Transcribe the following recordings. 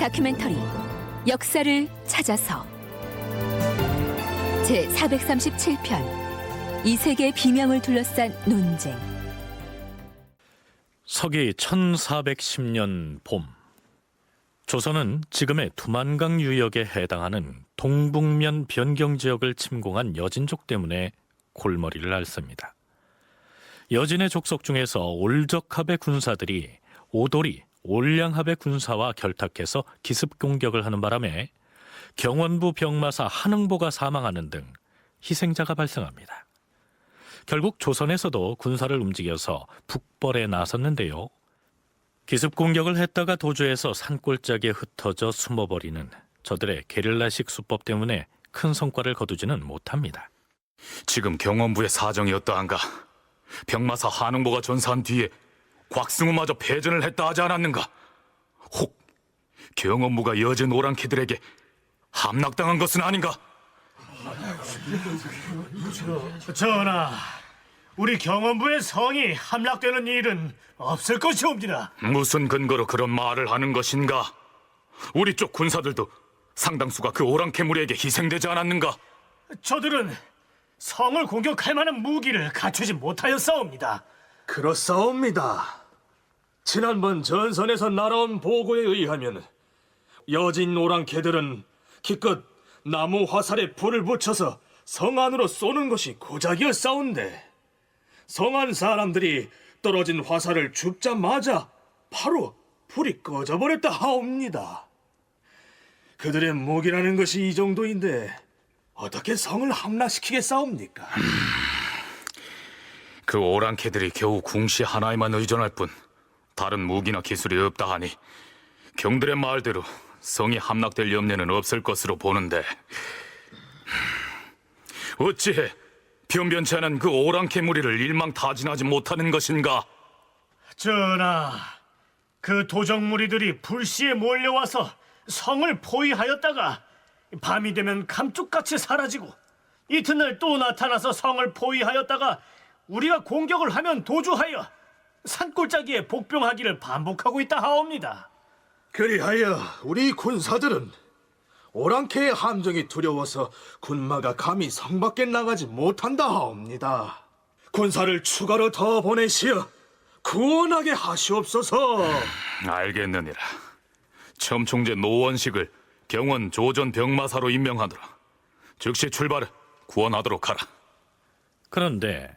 다큐멘터리 역사를 찾아서 제437편 이세계의 비명을 둘러싼 논쟁. 서기 1410년 봄, 조선은 지금의 두만강 유역에 해당하는 동북면 변경 지역을 침공한 여진족 때문에 골머리를 앓습니다. 여진의 족속 중에서 올적합의 군사들이 오도리, 올량합의 군사와 결탁해서 기습 공격을 하는 바람에 경원부 병마사 한흥보가 사망하는 등 희생자가 발생합니다. 결국 조선에서도 군사를 움직여서 북벌에 나섰는데요. 기습 공격을 했다가 도주해서 산골짜기에 흩어져 숨어버리는 저들의 게릴라식 수법 때문에 큰 성과를 거두지는 못합니다. 지금 경원부의 사정이 어떠한가? 병마사 한흥보가 전사한 뒤에 곽승우마저 패전을 했다 하지 않았는가? 혹 경원부가 여진 오랑캐들에게 함락당한 것은 아닌가? 전하, 우리 경원부의 성이 함락되는 일은 없을 것이옵니다. 무슨 근거로 그런 말을 하는 것인가? 우리 쪽 군사들도 상당수가 그 오랑캐 무리에게 희생되지 않았는가? 저들은 성을 공격할 만한 무기를 갖추지 못하였사옵니다. 그렇사옵니다. 지난번 전선에서 날아온 보고에 의하면 여진 오랑캐들은 기껏 나무 화살에 불을 붙여서 성 안으로 쏘는 것이 고작이었사온데 성 안 사람들이 떨어진 화살을 줍자마자 바로 불이 꺼져버렸다 하옵니다. 그들의 무기라는 것이 이 정도인데 어떻게 성을 함락시키겠사옵니까? 그 오랑캐들이 겨우 궁시 하나에만 의존할 뿐 다른 무기나 기술이 없다 하니 경들의 말대로 성이 함락될 염려는 없을 것으로 보는데 어찌해 변변치 않은 그 오랑캐 무리를 일망타진하지 못하는 것인가? 전하, 그 도적무리들이 불시에 몰려와서 성을 포위하였다가 밤이 되면 감쪽같이 사라지고 이튿날 또 나타나서 성을 포위하였다가 우리가 공격을 하면 도주하여 산골짜기에 복병하기를 반복하고 있다 하옵니다. 그리하여 우리 군사들은 오랑캐의 함정이 두려워서 군마가 감히 성 밖에 나가지 못한다 하옵니다. 군사를 추가로 더 보내시어 구원하게 하시옵소서. 알겠느니라. 첨총제 노원식을 경원 조전 병마사로 임명하노라. 즉시 출발해 구원하도록 하라. 그런데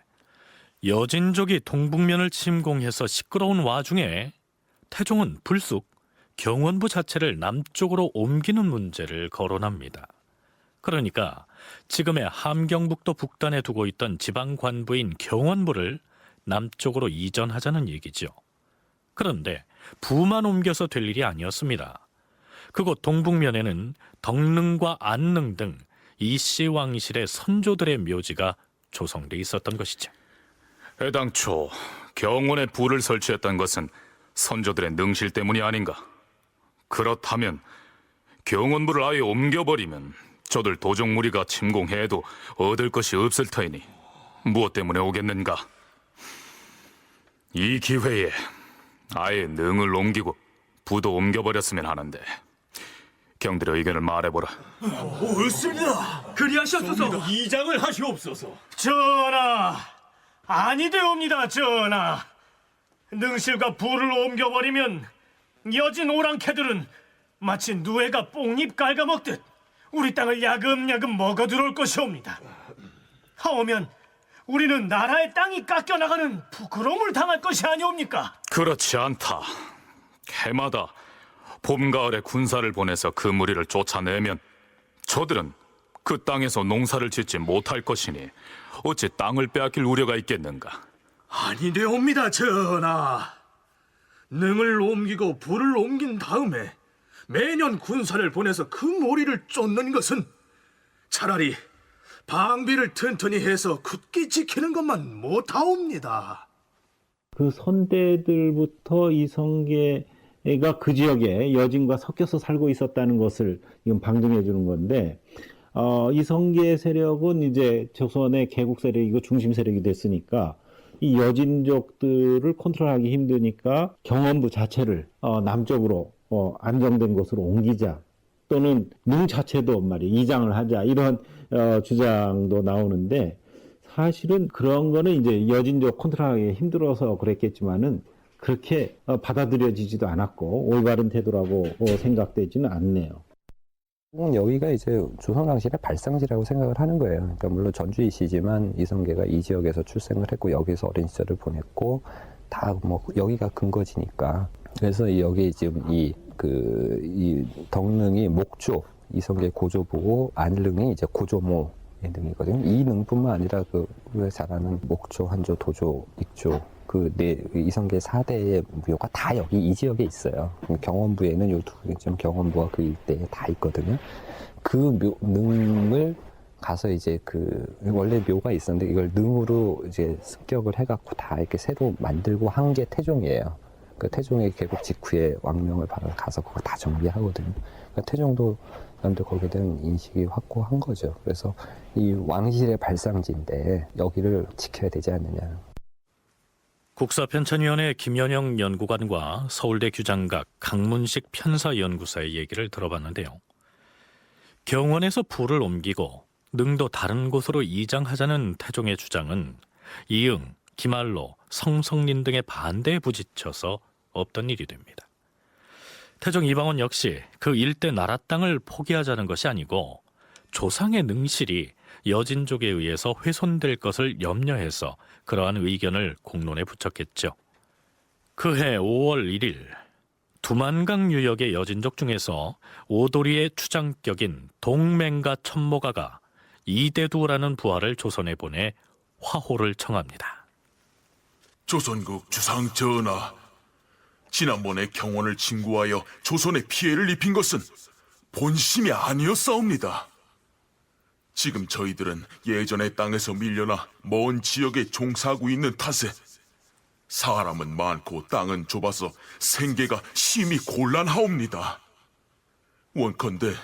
여진족이 동북면을 침공해서 시끄러운 와중에 태종은 불쑥 경원부 자체를 남쪽으로 옮기는 문제를 거론합니다. 그러니까 지금의 함경북도 북단에 두고 있던 지방관부인 경원부를 남쪽으로 이전하자는 얘기죠. 그런데 부만 옮겨서 될 일이 아니었습니다. 그곳 동북면에는 덕릉과 안릉 등 이씨 왕실의 선조들의 묘지가 조성돼 있었던 것이죠. 애당초 경원에 불을 설치했던 것은 선조들의 능실 때문이 아닌가? 그렇다면 경원부를 아예 옮겨버리면 저들 도적무리가 침공해도 얻을 것이 없을 터이니 무엇 때문에 오겠는가? 이 기회에 아예 능을 옮기고 부도 옮겨버렸으면 하는데 경들의 의견을 말해보라. 옳습니다. 그리하시옵소서. 이장을 하시옵소서. 전하, 아니되옵니다. 전하, 능실과 부를 옮겨버리면 여진 오랑캐들은 마치 누에가 뽕잎 갉아먹듯 우리 땅을 야금야금 먹어 들어올 것이옵니다. 하오면 우리는 나라의 땅이 깎여나가는 부끄러움을 당할 것이 아니옵니까? 그렇지 않다. 해마다 봄, 가을에 군사를 보내서 그 무리를 쫓아내면 저들은 그 땅에서 농사를 짓지 못할 것이니 어찌 땅을 빼앗길 우려가 있겠는가? 아니되옵니다, 전하. 능을 옮기고 불을 옮긴 다음에 매년 군사를 보내서 그 무리를 쫓는 것은 차라리 방비를 튼튼히 해서 굳게 지키는 것만 못하옵니다. 그 선대들부터 이성계가 그 지역에 여진과 섞여서 살고 있었다는 것을 이건 방증해 주는 건데, 이성계 세력은 이제 조선의 개국 세력이고 중심 세력이 됐으니까 이 여진족들을 컨트롤하기 힘드니까 경원부 자체를 남쪽으로 안정된 곳으로 옮기자. 또는 능 자체도 말이에요. 이장을 하자. 이런 주장도 나오는데 사실은 그런 거는 이제 여진족 컨트롤하기 힘들어서 그랬겠지만은 그렇게 받아들여지지도 않았고 올바른 태도라고 생각되지는 않네요. 여기가 이제 조선 왕실의 발상지라고 생각을 하는 거예요. 그러니까 물론 전주이시지만 이성계가 이 지역에서 출생을 했고 여기서 어린 시절을 보냈고 다 뭐 여기가 근거지니까. 그래서 여기 지금 이 덕능이 목조, 이성계 고조보고 안릉이 이제 고조모의 능이거든요. 이 능뿐만 아니라 우리가 잘 아는 목조, 한조, 도조, 익조 이성계 4대의 묘가 다 여기 이 지역에 있어요. 경원부에는 요 두 지금 경원부와 그 일대에 다 있거든요. 능을 가서 이제 원래 묘가 있었는데 이걸 능으로 이제 습격을 해갖고 다 이렇게 새로 만들고 한 게 태종이에요. 그 태종의 개국 직후에 왕명을 받아서 가서 그거 다 정비하거든요. 그러니까 태종도 사람들 거기에 대한 인식이 확고한 거죠. 그래서 이 왕실의 발상지인데 여기를 지켜야 되지 않느냐. 국사편찬위원회 김연영 연구관과 서울대 규장각 강문식 편사연구사의 얘기를 들어봤는데요. 경원에서 부를 옮기고 능도 다른 곳으로 이장하자는 태종의 주장은 이응, 김알로, 성성린 등의 반대에 부딪혀서 없던 일이 됩니다. 태종 이방원 역시 그 일대 나라 땅을 포기하자는 것이 아니고 조상의 능실이 여진족에 의해서 훼손될 것을 염려해서 그러한 의견을 공론에 붙였겠죠. 그해 5월 1일 두만강 유역의 여진족 중에서 오도리의 추장격인 동맹가 천모가가 이대두라는 부하를 조선에 보내 화호를 청합니다. 조선국 주상 전하, 지난번에 경원을 침구하여 조선에 피해를 입힌 것은 본심이 아니었사옵니다. 지금 저희들은 예전의 땅에서 밀려나 먼 지역에 종사하고 있는 탓에 사람은 많고 땅은 좁아서 생계가 심히 곤란하옵니다. 원컨대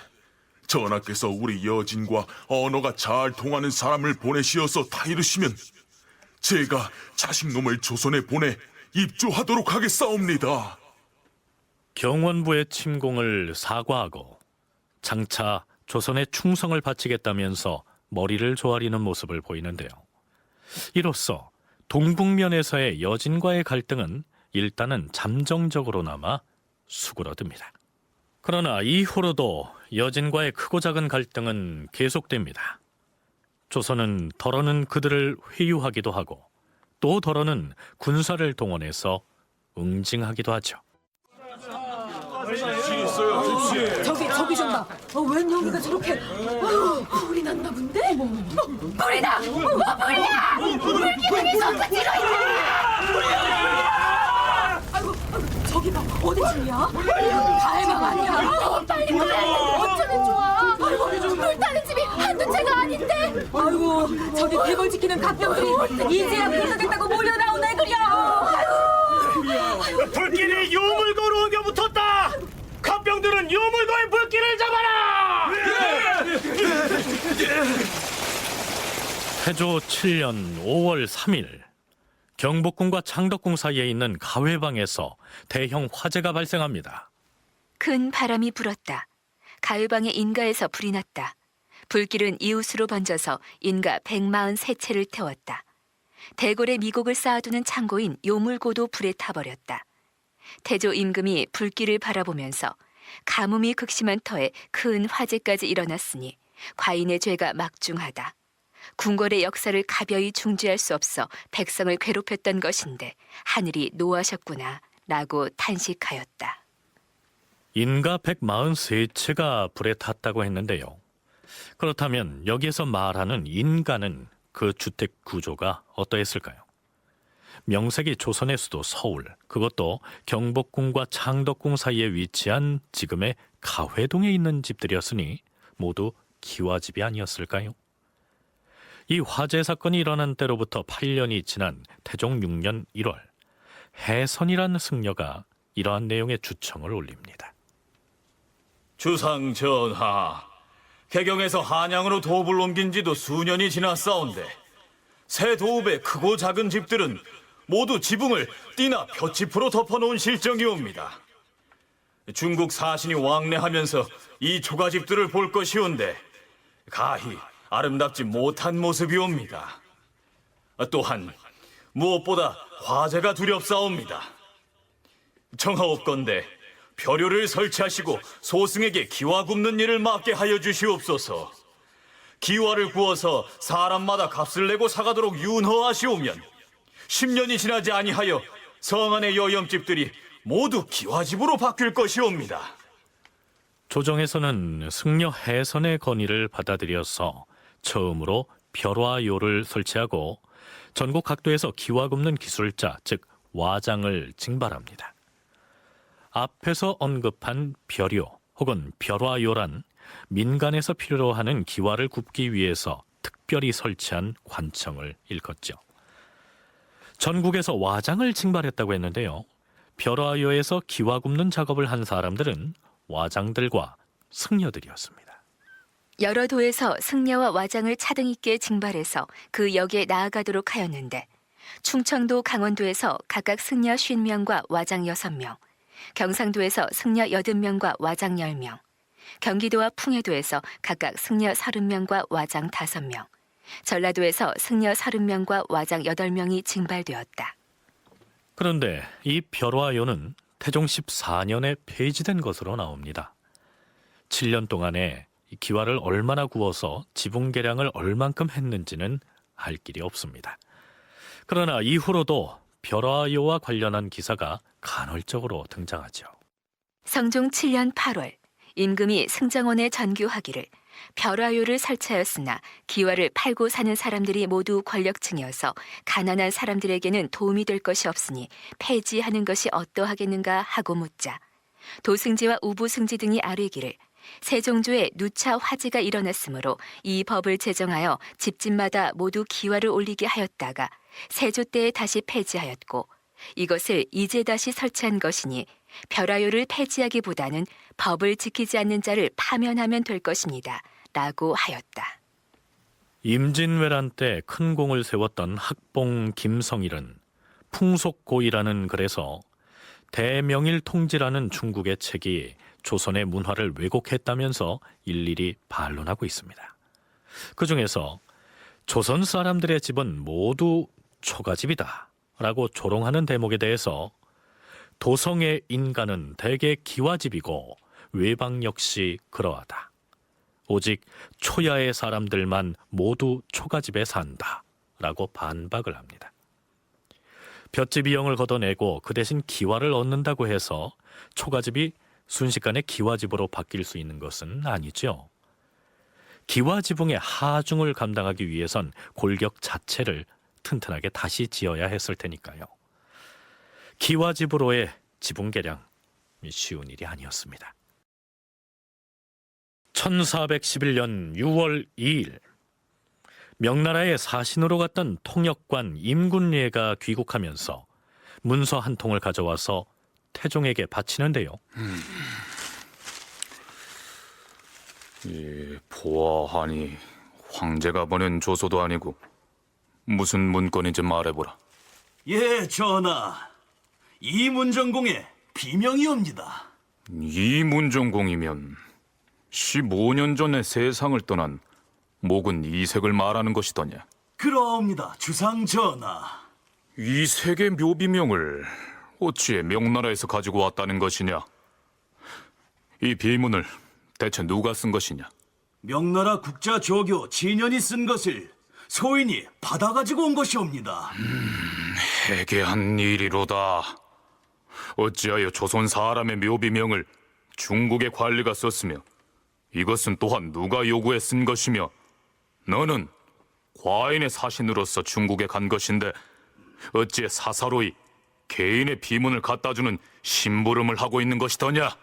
전하께서 우리 여진과 언어가 잘 통하는 사람을 보내시어서 다 이루시면 제가 자식놈을 조선에 보내 입조하도록 하겠사옵니다. 경원부의 침공을 사과하고 장차 조선의 충성을 바치겠다면서 머리를 조아리는 모습을 보이는데요. 이로써 동북면에서의 여진과의 갈등은 일단은 잠정적으로나마 수그러듭니다. 그러나 이후로도 여진과의 크고 작은 갈등은 계속됩니다. 조선은 덜어는 그들을 회유하기도 하고 또 덜어는 군사를 동원해서 응징하기도 하죠. 저기 좀 봐. 웬 여기가 저렇게 불이 났나 본데? 불이다! 불이야! 불기둥이 손끝으로 있다! 아이고, 저기 봐. 어디 중이야? 다해방 아니야? 빨리 불을 어쩌면 좋아? 아이고, 불타는 집이 한두 채가 아닌데? 아이고, 저기 대궐 지키는 갑병들이 이제야 불타겠다고 몰려나오네 그려! 불길이 유물고로 옮겨 붙었다. 갑병들은 유물고의 불길을 잡아라. 태조 7년 5월 3일 경복궁과 창덕궁 사이에 있는 가회방에서 대형 화재가 발생합니다. 큰 바람이 불었다. 가회방의 인가에서 불이 났다. 불길은 이웃으로 번져서 인가 143채를 태웠다. 대궐에 미곡을 쌓아두는 창고인 요물고도 불에 타버렸다. 태조 임금이 불길을 바라보면서 가뭄이 극심한 터에 큰 화재까지 일어났으니 과인의 죄가 막중하다. 궁궐의 역사를 가벼이 중지할 수 없어 백성을 괴롭혔던 것인데 하늘이 노하셨구나 라고 탄식하였다. 인가 143채가 불에 탔다고 했는데요. 그렇다면 여기에서 말하는 인가는 그 주택 구조가 어떠했을까요? 명색이 조선의 수도 서울, 그것도 경복궁과 창덕궁 사이에 위치한 지금의 가회동에 있는 집들이었으니 모두 기와집이 아니었을까요? 이 화재 사건이 일어난 때로부터 8년이 지난 태종 6년 1월, 해선이라는 승려가 이러한 내용의 주청을 올립니다. 주상 전하, 개경에서 한양으로 도읍을 옮긴 지도 수년이 지났사온데 새 도읍의 크고 작은 집들은 모두 지붕을 띠나 볏짚으로 덮어놓은 실정이옵니다. 중국 사신이 왕래하면서 이 초가집들을 볼 것이온데 가히 아름답지 못한 모습이옵니다. 또한 무엇보다 화재가 두렵사옵니다. 청하옵건대 벼류를 설치하시고 소승에게 기와 굽는 일을 맡게 하여 주시옵소서. 기와를 구워서 사람마다 값을 내고 사가도록 윤허하시오면 10년이 지나지 아니하여 성 안의 여염집들이 모두 기와집으로 바뀔 것이옵니다. 조정에서는 승려 해선의 건의를 받아들여서 처음으로 벼화요를 설치하고 전국 각도에서 기와 굽는 기술자, 즉 와장을 징발합니다. 앞에서 언급한 벼료 혹은 벼화요란 민간에서 필요로 하는 기와를 굽기 위해서 특별히 설치한 관청을 일컫죠. 전국에서 와장을 징발했다고 했는데요. 벼화요에서 기와 굽는 작업을 한 사람들은 와장들과 승려들이었습니다. 여러 도에서 승려와 와장을 차등 있게 징발해서 그 역에 나아가도록 하였는데 충청도, 강원도에서 각각 승려 50명과 와장 6명, 경상도에서 승려 80명과 와장 10명, 경기도와 풍해도에서 각각 승려 30명과 와장 5명, 전라도에서 승려 30명과 와장 8명이 징발되었다. 그런데 이 벼화요는 태종 14년에 폐지된 것으로 나옵니다. 7년 동안에 이 기와를 얼마나 구워서 지붕 계량을 얼만큼 했는지는 알 길이 없습니다. 그러나 이후로도 벼화요와 관련한 기사가 간헐적으로 등장하죠. 성종 7년 8월 임금이 승정원에 전교하기를 벼화요를 설치하였으나 기와를 팔고 사는 사람들이 모두 권력층이어서 가난한 사람들에게는 도움이 될 것이 없으니 폐지하는 것이 어떠하겠는가 하고 묻자 도승지와 우부승지 등이 아뢰기를 세종조에 누차 화재가 일어났으므로 이 법을 제정하여 집집마다 모두 기와를 올리게 하였다가 세조 때에 다시 폐지하였고 이것을 이제 다시 설치한 것이니 벼화요를 폐지하기보다는 법을 지키지 않는 자를 파면하면 될 것입니다. 라고 하였다. 임진왜란 때 큰 공을 세웠던 학봉 김성일은 풍속고이라는 글에서 대명일 통지라는 중국의 책이 조선의 문화를 왜곡했다면서 일일이 반론하고 있습니다. 그 중에서 조선 사람들의 집은 모두 초가집이다 라고 조롱하는 대목에 대해서 도성의 인간은 대개 기와집이고 외방 역시 그러하다. 오직 초야의 사람들만 모두 초가집에 산다 라고 반박을 합니다. 볏집 비용을 걷어내고 그 대신 기와를 얻는다고 해서 초가집이 순식간에 기와집으로 바뀔 수 있는 것은 아니죠. 기와지붕의 하중을 감당하기 위해선 골격 자체를 튼튼하게 다시 지어야 했을 테니까요. 기와집으로의 지붕 개량 쉬운 일이 아니었습니다. 1411년 6월 2일 명나라의 사신으로 갔던 통역관 임군례가 귀국하면서 문서 한 통을 가져와서 태종에게 바치는데요. 보아하니 황제가 보낸 조서도 아니고 무슨 문건인지 말해보라. 예, 전하. 이문정공의 비명이옵니다. 이문정공이면 15년 전에 세상을 떠난 목은 이색을 말하는 것이더냐. 그러옵니다, 주상 전하. 이색의 묘비명을 어찌해 명나라에서 가지고 왔다는 것이냐? 이 비문을 대체 누가 쓴 것이냐? 명나라 국자 조교 진연이 쓴 것을 소인이 받아가지고 온 것이옵니다. 해괴한 일이로다. 어찌하여 조선 사람의 묘비명을 중국의 관리가 썼으며 이것은 또한 누가 요구해 쓴 것이며 너는 과인의 사신으로서 중국에 간 것인데 어찌해 사사로이 개인의 비문을 갖다주는 심부름을 하고 있는 것이더냐?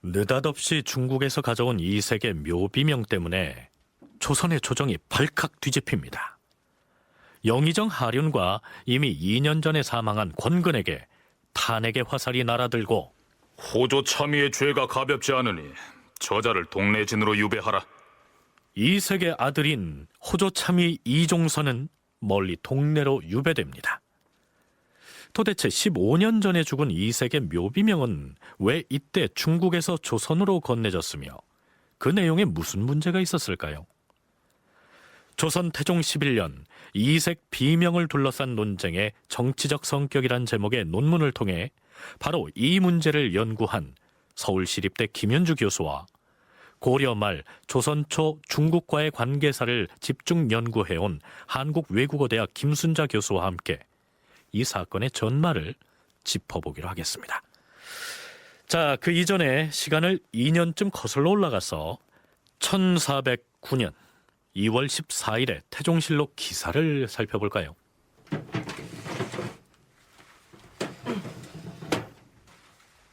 느닷없이 중국에서 가져온 이색의 묘비명 때문에 조선의 조정이 발칵 뒤집힙니다. 영의정 하륜과 이미 2년 전에 사망한 권근에게 탄핵의 화살이 날아들고 호조참의의 죄가 가볍지 않으니 저자를 동래진으로 유배하라. 이색의 아들인 호조참의 이종선은 멀리 동래로 유배됩니다. 도대체 15년 전에 죽은 이색의 묘비명은 왜 이때 중국에서 조선으로 건네졌으며 그 내용에 무슨 문제가 있었을까요? 조선 태종 11년 이색 비명을 둘러싼 논쟁의 정치적 성격이란 제목의 논문을 통해 바로 이 문제를 연구한 서울시립대 김현주 교수와 고려 말 조선 초 중국과의 관계사를 집중 연구해온 한국외국어대학 김순자 교수와 함께 이 사건의 전말을 짚어보기로 하겠습니다. 자, 그 이전에 시간을 2년쯤 거슬러 올라가서 1409년 2월 14일에 태종실록 기사를 살펴볼까요?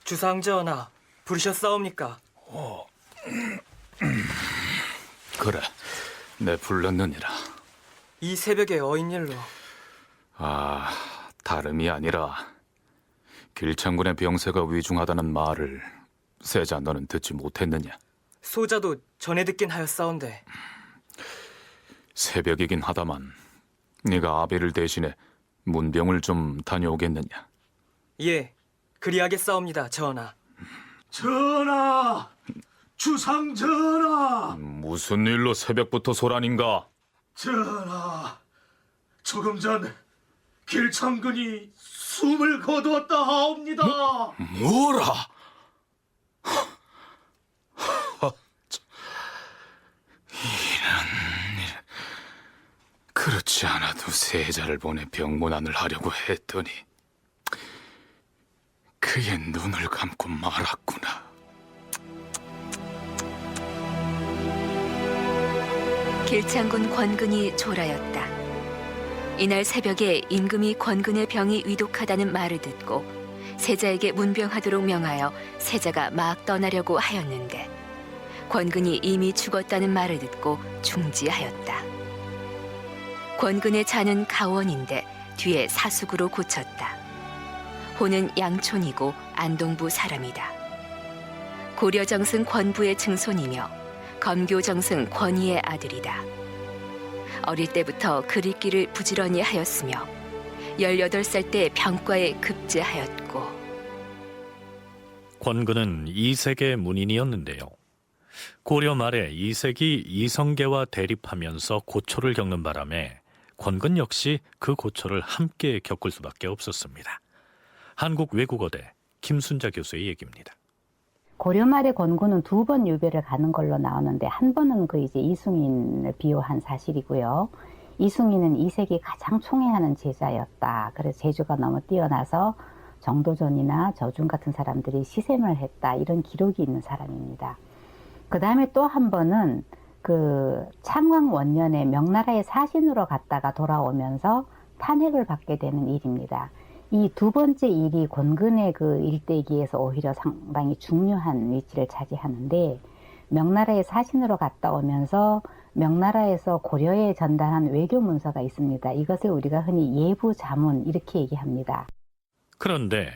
주상전하, 부르셨사옵니까? 그래, 내 불렀느니라. 이 새벽에 어인일로. 다름이 아니라 길창군의 병세가 위중하다는 말을 세자 너는 듣지 못했느냐? 소자도 전해 듣긴 하였사온데. 새벽이긴 하다만 네가 아비를 대신해 문병을 좀 다녀오겠느냐? 예, 그리하겠사옵니다, 전하. 전하, 주상 전하, 무슨 일로 새벽부터 소란인가? 전하. 조금 전 길창군이 숨을 거두었다 하옵니다. 뭐라? 그렇지 않아도 세자를 보내 병문안을 하려고 했더니 그의 눈을 감고 말았구나. 길창군 권근이 졸하였다. 이날 새벽에 임금이 권근의 병이 위독하다는 말을 듣고 세자에게 문병하도록 명하여 세자가 막 떠나려고 하였는데 권근이 이미 죽었다는 말을 듣고 중지하였다. 권근의 자는 가원인데 뒤에 사숙으로 고쳤다. 호는 양촌이고 안동부 사람이다. 고려정승 권부의 증손이며 검교정승 권희의 아들이다. 어릴 때부터 글읽기를 부지런히 하였으며 18살 때 병과에 급제하였고. 권근은 이색의 문인이었는데요. 고려 말에 이색이 이성계와 대립하면서 고초를 겪는 바람에 권근 역시 그 고초를 함께 겪을 수밖에 없었습니다. 한국외국어대 김순자 교수의 얘기입니다. 고려 말에 권군은 2번 유배를 가는 걸로 나오는데 한 번은 그 이제 이숭인을 비호한 사실이고요. 이숭인은 이색이 가장 총애하는 제자였다. 그래서 재주가 너무 뛰어나서 정도전이나 저준 같은 사람들이 시샘을 했다. 이런 기록이 있는 사람입니다. 그 다음에 또 한 번은 그 창왕 원년에 명나라의 사신으로 갔다가 돌아오면서 탄핵을 받게 되는 일입니다. 이 두 번째 일이 권근의 그 일대기에서 오히려 상당히 중요한 위치를 차지하는데, 명나라의 사신으로 갔다 오면서 명나라에서 고려에 전달한 외교 문서가 있습니다. 이것을 우리가 흔히 예부자문 이렇게 얘기합니다. 그런데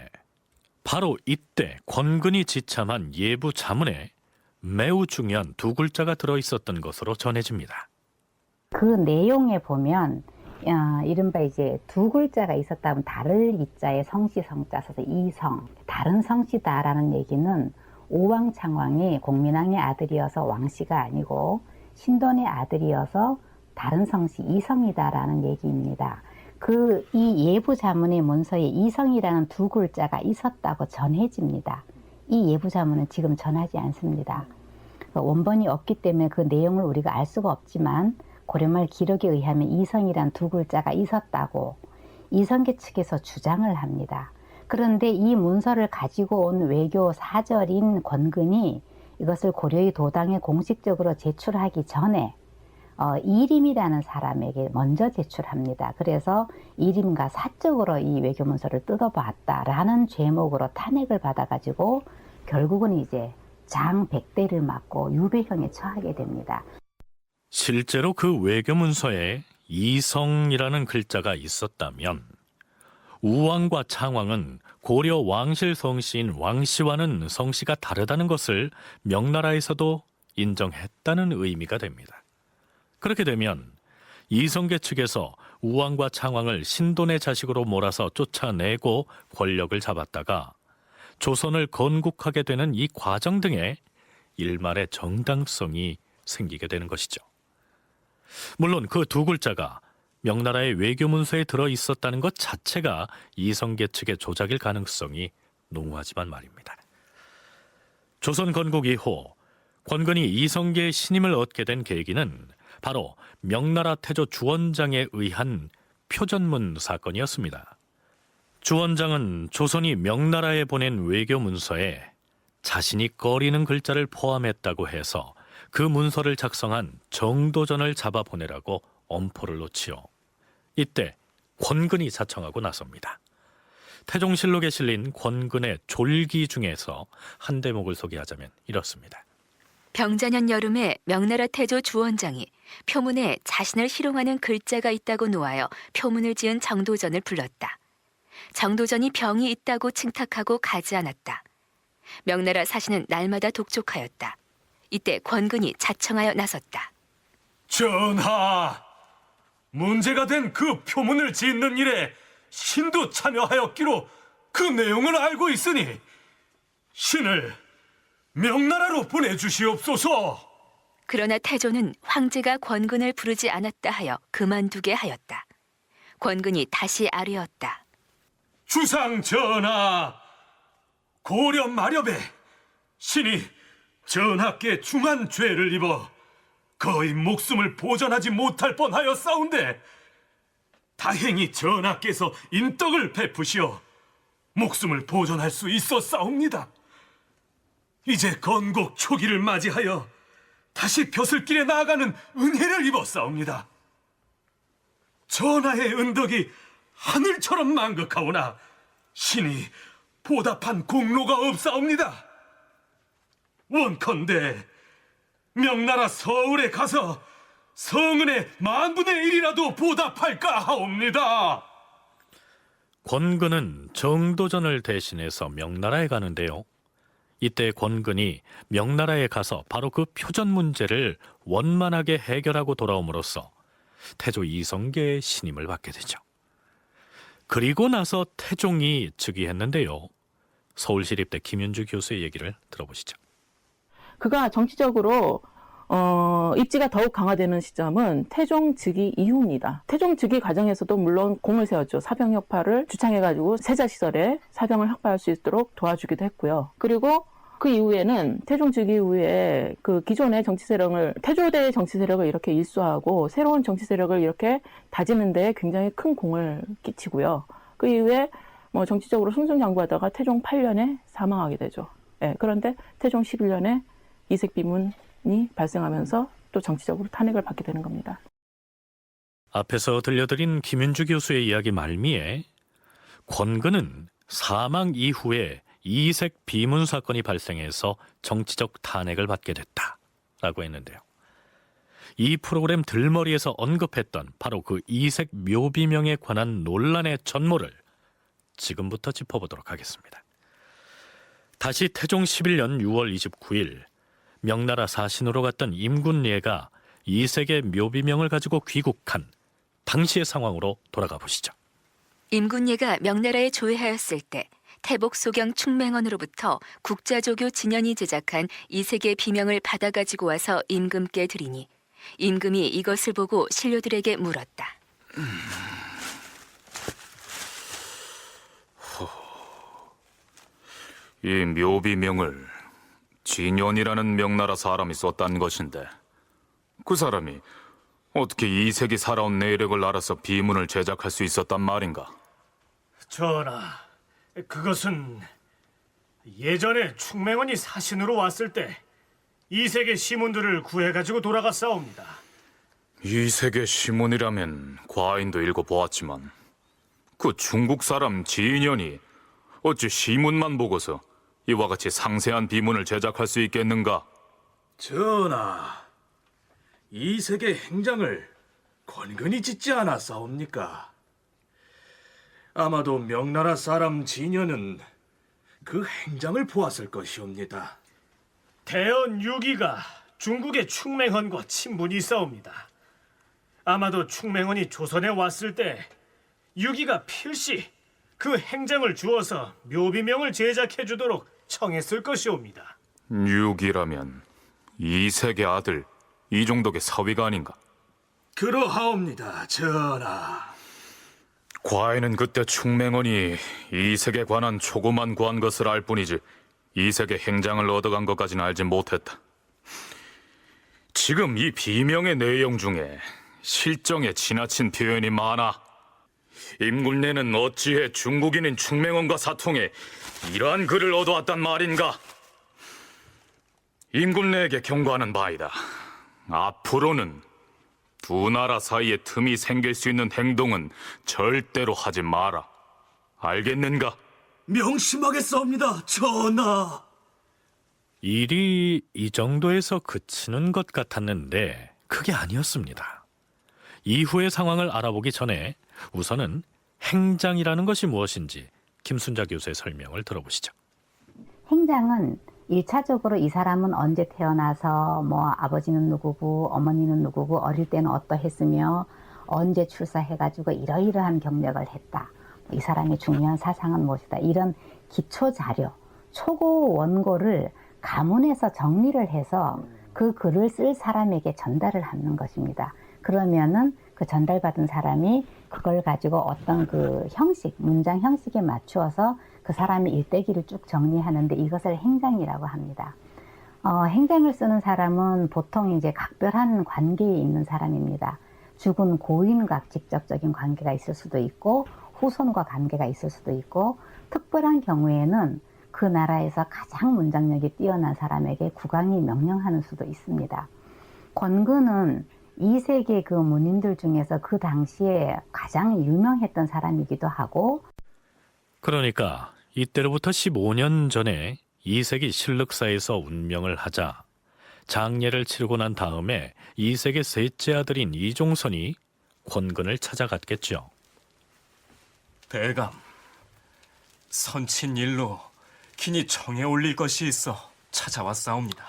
바로 이때 권근이 지참한 예부자문에 매우 중요한 2글자가 들어있었던 것으로 전해집니다. 그 내용에 보면 이른바 이제 2글자가 있었다면 다를 이자에 성씨 성자 써서 이성, 다른 성씨다라는 얘기는 오왕창왕이 공민왕의 아들이어서 왕씨가 아니고 신돈의 아들이어서 다른 성씨 이성이다라는 얘기입니다. 이 예부자문의 문서에 이성이라는 2글자가 있었다고 전해집니다. 이 예부자문은 지금 전하지 않습니다. 원본이 없기 때문에 그 내용을 우리가 알 수가 없지만 고려말 기록에 의하면 이성이란 2글자가 있었다고 이성계 측에서 주장을 합니다. 그런데 이 문서를 가지고 온 외교 사절인 권근이 이것을 고려의 도당에 공식적으로 제출하기 전에 이림이라는 사람에게 먼저 제출합니다. 그래서 이림과 사적으로 이 외교 문서를 뜯어봤다라는 죄목으로 탄핵을 받아가지고 결국은 이제 장 100대를 맞고 유배형에 처하게 됩니다. 실제로 그 외교 문서에 이성이라는 글자가 있었다면 우왕과 창왕은 고려 왕실 성씨인 왕씨와는 성씨가 다르다는 것을 명나라에서도 인정했다는 의미가 됩니다. 그렇게 되면 이성계 측에서 우왕과 창왕을 신돈의 자식으로 몰아서 쫓아내고 권력을 잡았다가 조선을 건국하게 되는 이 과정 등에 일말의 정당성이 생기게 되는 것이죠. 물론 그 두 글자가 명나라의 외교 문서에 들어 있었다는 것 자체가 이성계 측의 조작일 가능성이 농후하지만 말입니다. 조선 건국 이후 권근이 이성계의 신임을 얻게 된 계기는 바로 명나라 태조 주원장에 의한 표전문 사건이었습니다. 주원장은 조선이 명나라에 보낸 외교 문서에 자신이 꺼리는 글자를 포함했다고 해서 그 문서를 작성한 정도전을 잡아 보내라고 엄포를 놓지요. 이때 권근이 자청하고 나섭니다. 태종실록에 실린 권근의 졸기 중에서 한 대목을 소개하자면 이렇습니다. 병자년 여름에 명나라 태조 주원장이 표문에 자신을 희롱하는 글자가 있다고 놓아여 표문을 지은 정도전을 불렀다. 정도전이 병이 있다고 칭탁하고 가지 않았다. 명나라 사신은 날마다 독촉하였다. 이때 권근이 자청하여 나섰다. 전하, 문제가 된 그 표문을 짓는 일에 신도 참여하였기로 그 내용을 알고 있으니 신을 명나라로 보내주시옵소서. 그러나 태조는 황제가 권근을 부르지 않았다 하여 그만두게 하였다. 권근이 다시 아뢰었다. 주상 전하, 고려 마렵에 신이 전하께 중한 죄를 입어 거의 목숨을 보전하지 못할 뻔하였사온데 다행히 전하께서 인덕을 베푸시어 목숨을 보전할 수 있었사옵니다. 이제 건국 초기를 맞이하여 다시 벼슬길에 나아가는 은혜를 입었사옵니다. 전하의 은덕이 하늘처럼 만극하오나 신이 보답한 공로가 없사옵니다. 원컨대 명나라 서울에 가서 성은의 1,000,000의 1이라도 보답할까 하옵니다. 권근은 정도전을 대신해서 명나라에 가는데요. 이때 권근이 명나라에 가서 바로 그 표전 문제를 원만하게 해결하고 돌아옴으로써 태조 이성계의 신임을 받게 되죠. 그리고 나서 태종이 즉위했는데요. 서울시립대 김윤주 교수의 얘기를 들어보시죠. 그가 정치적으로 입지가 더욱 강화되는 시점은 태종 즉위 이후입니다. 태종 즉위 과정에서도 물론 공을 세웠죠. 사병혁파를 주창해가지고 세자시설에 사병을 확보할 수 있도록 도와주기도 했고요. 그리고 그 이후에는 태종 즉위 이후에 그 기존의 정치 세력을, 태조대의 정치 세력을 이렇게 일소하고 새로운 정치 세력을 이렇게 다지는 데 굉장히 큰 공을 끼치고요. 그 이후에 정치적으로 승승장구하다가 태종 8년에 사망하게 되죠. 예, 그런데 태종 11년에 이색 비문이 발생하면서 또 정치적으로 탄핵을 받게 되는 겁니다. 앞에서 들려드린 김윤주 교수의 이야기 말미에 권근은 사망 이후에 이색 비문 사건이 발생해서 정치적 탄핵을 받게 됐다라고 했는데요. 이 프로그램 들머리에서 언급했던 바로 그 이색 묘비명에 관한 논란의 전모를 지금부터 짚어보도록 하겠습니다. 다시 태종 11년 6월 29일 명나라 사신으로 갔던 임군례가 이색의 묘비명을 가지고 귀국한 당시의 상황으로 돌아가 보시죠. 임군례가 명나라에 조회하였을 때 태복소경 충맹원으로부터 국자조교 진연이 제작한 이색의 비명을 받아가지고 와서 임금께 드리니 임금이 이것을 보고 신료들에게 물었다. 이 묘비명을 진연이라는 명나라 사람이 썼다는 것인데 그 사람이 어떻게 이색이 살아온 내력을 알아서 비문을 제작할 수 있었단 말인가? 전하, 그것은 예전에 충맹원이 사신으로 왔을 때 이색의 시문들을 구해가지고 돌아갔사옵니다. 이색의 시문이라면 과인도 읽어보았지만 그 중국 사람 진연이 어찌 시문만 보고서 이와 같이 상세한 비문을 제작할 수 있겠는가? 전하, 이색의 행장을 권근히 짓지 않았사옵니까? 아마도 명나라 사람 진연은 그 행장을 보았을 것이옵니다. 대언 유기가 중국의 충맹헌과 친분이 있사옵니다. 아마도 충맹원이 조선에 왔을 때 유기가 필시 그 행장을 주어서 묘비명을 제작해 주도록 청했을 것이옵니다. 유기라면 이색의 아들 이종덕의 사위가 아닌가? 그러하옵니다, 전하. 과인은 그때 충맹원이 이색에 관한 초고만 구한 것을 알 뿐이지 이색의 행장을 얻어간 것까지는 알지 못했다. 지금 이 비명의 내용 중에 실정에 지나친 표현이 많아. 임금내는 어찌해 중국인인 충맹원과 사통해 이러한 글을 얻어왔단 말인가? 임금내에게 경고하는 바이다. 앞으로는 두 나라 사이에 틈이 생길 수 있는 행동은 절대로 하지 마라. 알겠는가? 명심하겠사옵니다, 전하. 일이 이 정도에서 그치는 것 같았는데 그게 아니었습니다. 이후의 상황을 알아보기 전에 우선은 행장이라는 것이 무엇인지 김순자 교수의 설명을 들어보시죠. 행장은 1차적으로 이 사람은 언제 태어나서 뭐 아버지는 누구고 어머니는 누구고 어릴 때는 어떠했으며 언제 출사해가지고 이러이러한 경력을 했다. 이 사람의 중요한 사상은 무엇이다. 이런 기초 자료, 초고 원고를 가문에서 정리를 해서 그 글을 쓸 사람에게 전달을 하는 것입니다. 그러면은 그 전달받은 사람이 그걸 가지고 어떤 그 형식, 문장 형식에 맞추어서 그 사람의 일대기를 쭉 정리하는데 이것을 행장이라고 합니다. 행장을 쓰는 사람은 보통 이제 각별한 관계에 있는 사람입니다. 죽은 고인과 직접적인 관계가 있을 수도 있고 후손과 관계가 있을 수도 있고 특별한 경우에는 그 나라에서 가장 문장력이 뛰어난 사람에게 국왕이 명령하는 수도 있습니다. 권근은 2세기 그 문인들 중에서 그 당시에 가장 유명했던 사람이기도 하고 그러니까 이때로부터 15년 전에 이색이 실륵사에서 운명을 하자 장례를 치르고 난 다음에 이색의 셋째 아들인 이종선이 권근을 찾아갔겠죠. 대감, 선친 일로 긴히 청에 올릴 것이 있어 찾아왔사옵니다.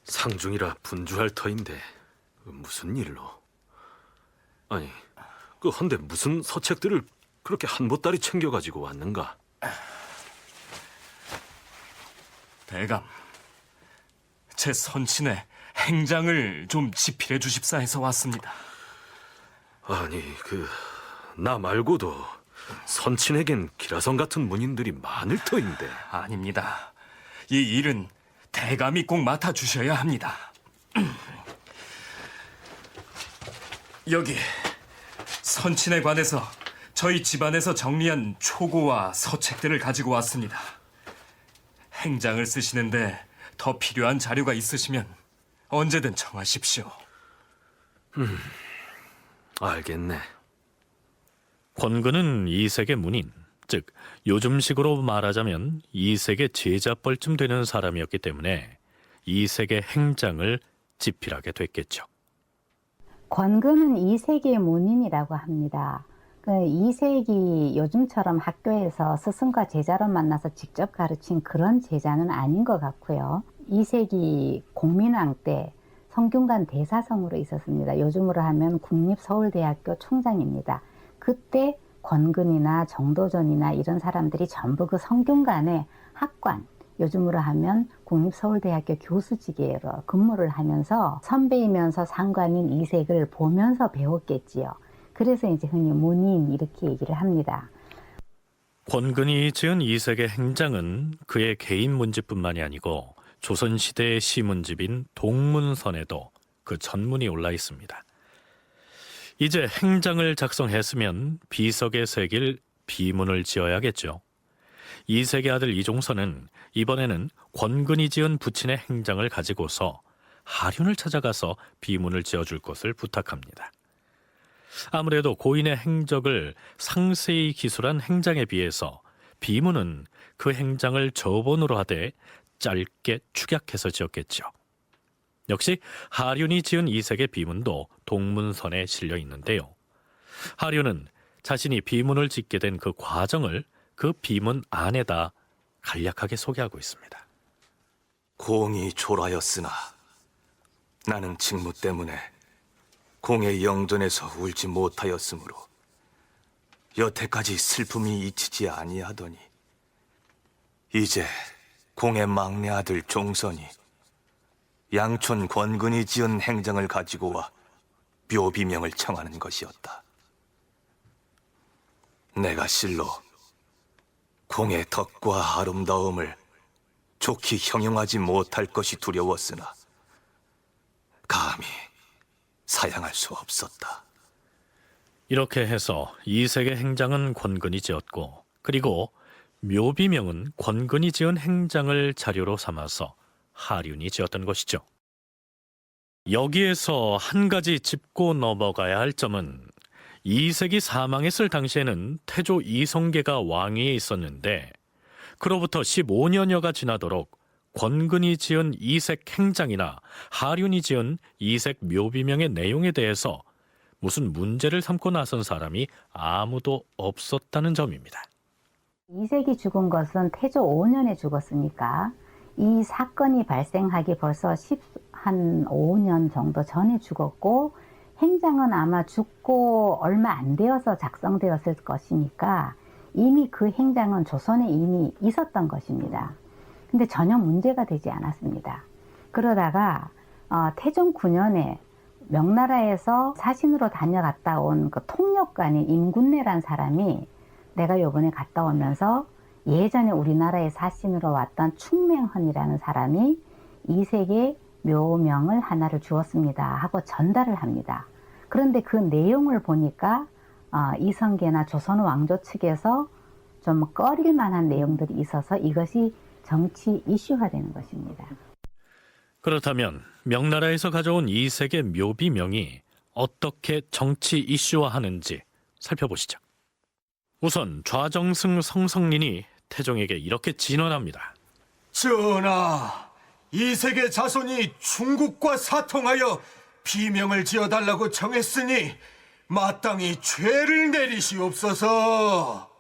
상중이라 분주할 터인데 무슨 일로? 아니, 그 헌데 무슨 서책들을 그렇게 한 보따리 챙겨가지고 왔는가? 대감, 제 선친의 행장을 좀 집필해 주십사 해서 왔습니다. 아니, 나 말고도 선친에겐 기라성 같은 문인들이 많을 터인데. 아닙니다. 이 일은 대감이 꼭 맡아주셔야 합니다. 여기 선친에 관해서 저희 집안에서 정리한 초고와 서책들을 가지고 왔습니다. 행장을 쓰시는데 더 필요한 자료가 있으시면 언제든 청하십시오. 알겠네. 권근은 이색의 문인, 즉 요즘식으로 말하자면 이색의 제자뻘쯤 되는 사람이었기 때문에 이색의 행장을 집필하게 됐겠죠. 권근은 2세기의 문인이라고 합니다. 그 2세기 요즘처럼 학교에서 스승과 제자로 만나서 직접 가르친 그런 제자는 아닌 것 같고요. 2세기 공민왕 때 성균관 대사성으로 있었습니다. 요즘으로 하면 국립서울대학교 총장입니다. 그때 권근이나 정도전이나 이런 사람들이 전부 그 성균관의 학관, 요즘으로 하면 국립서울대학교 교수직으로 근무를 하면서 선배이면서 상관인 이색을 보면서 배웠겠지요. 그래서 이제 흔히 문인 이렇게 얘기를 합니다. 권근이 지은 이색의 행장은 그의 개인 문집뿐만이 아니고 조선시대의 시문집인 동문선에도 그 전문이 올라 있습니다. 이제 행장을 작성했으면 비석에 새길 비문을 지어야겠죠. 이색의 아들 이종선은 이번에는 권근이 지은 부친의 행장을 가지고서 하륜을 찾아가서 비문을 지어줄 것을 부탁합니다. 아무래도 고인의 행적을 상세히 기술한 행장에 비해서 비문은 그 행장을 저본으로 하되 짧게 축약해서 지었겠죠. 역시 하륜이 지은 이색의 비문도 동문선에 실려 있는데요. 하륜은 자신이 비문을 짓게 된 그 과정을 그 비문 안에다 간략하게 소개하고 있습니다. 공이 졸하였으나 나는 직무 때문에 공의 영전에서 울지 못하였으므로 여태까지 슬픔이 잊히지 아니하더니 이제 공의 막내 아들 종선이 양촌 권근이 지은 행장을 가지고 와 묘비명을 청하는 것이었다. 내가 실로 공의 덕과 아름다움을 좋게 형용하지 못할 것이 두려웠으나 감히 사양할 수 없었다. 이렇게 해서 이색의 행장은 권근이 지었고 그리고 묘비명은 권근이 지은 행장을 자료로 삼아서 하륜이 지었던 것이죠. 여기에서 한 가지 짚고 넘어가야 할 점은 이색이 사망했을 당시에는 태조 이성계가 왕위에 있었는데 그로부터 15년여가 지나도록 권근이 지은 이색 행장이나 하륜이 지은 이색 묘비명의 내용에 대해서 무슨 문제를 삼고 나선 사람이 아무도 없었다는 점입니다. 이색이 죽은 것은 태조 5년에 죽었으니까 이 사건이 발생하기 벌써 한 5년 정도 전에 죽었고 행장은 아마 죽고 얼마 안 되어서 작성되었을 것이니까 이미 그 행장은 조선에 이미 있었던 것입니다. 근데 전혀 문제가 되지 않았습니다. 그러다가 태종 9년에 명나라에서 사신으로 다녀갔다 온 그 통역관인 임군내란 사람이 내가 요번에 갔다 오면서 예전에 우리나라의 사신으로 왔던 충맹헌이라는 사람이 이색의 묘명을 하나를 주었습니다 하고 전달을 합니다. 그런데 그 내용을 보니까 이성계나 조선 왕조 측에서 좀 꺼릴 만한 내용들이 있어서 이것이 정치 이슈화되는 것입니다. 그렇다면 명나라에서 가져온 이색의 묘비명이 어떻게 정치 이슈화하는지 살펴보시죠. 우선 좌정승 성성린이 태종에게 이렇게 진언합니다. 전하, 이색의 자손이 중국과 사통하여 비명을 지어달라고 청했으니 마땅히 죄를 내리시옵소서.